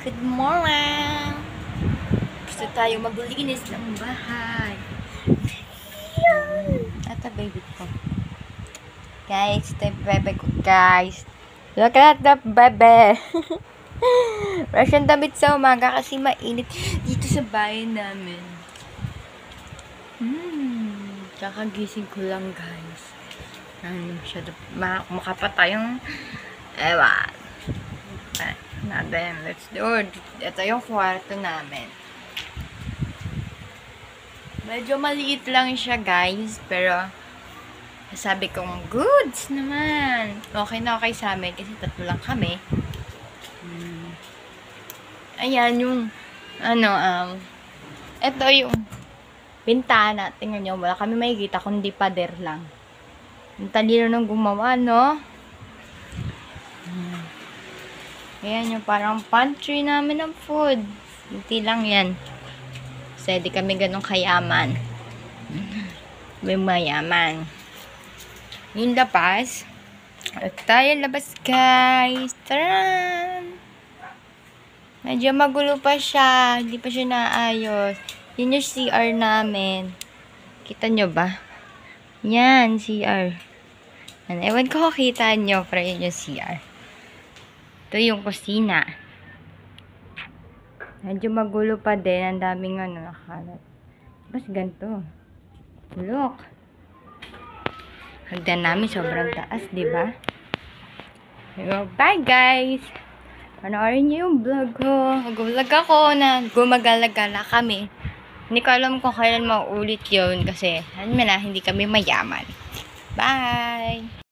Good morning! Gusto tayo maglinis ng bahay. Ito, baby ko. Guys, ito yung bebe ko, guys. Look at the bebe. Wala siyang damit sa umaga kasi mainit dito sa bahay namin. Kakagising ko lang, guys. Makapatay yung ewan. Natin, let's do it. Ito yung kwarto namin. Medyo maliit lang siya, guys. Pero, sabi kong, goods naman. Okay na okay sa amin kasi tatlo lang kami. Ayan yung, ito yung bintana. Tingnan nyo, wala kami makikita kundi pader lang. Ang talino nung gumawa, no? Ayan yung parang pantry namin ng food. Hindi lang yan. Kasi di kami ganun kayaman. May mayaman. Yung labas. At tayo labas, guys. Taran! Medyo magulo pa siya. Hindi pa siya naayos. Yun yung CR namin. Kita nyo ba? Yan, CR. Ewan ko kita nyo, pero yun yung CR. Ito yung kusina. Medyo magulo pa din. Ang daming nakalat. Mas ganito. Look. Hagdan namin sobrang taas, diba? Bye, guys! Panoorin niyo yung vlog ko. Mag-vlog ako na gumagala-gala kami. Hindi ko alam kung kailan mauulit yun kasi, alam mo na, hindi kami mayaman. Bye!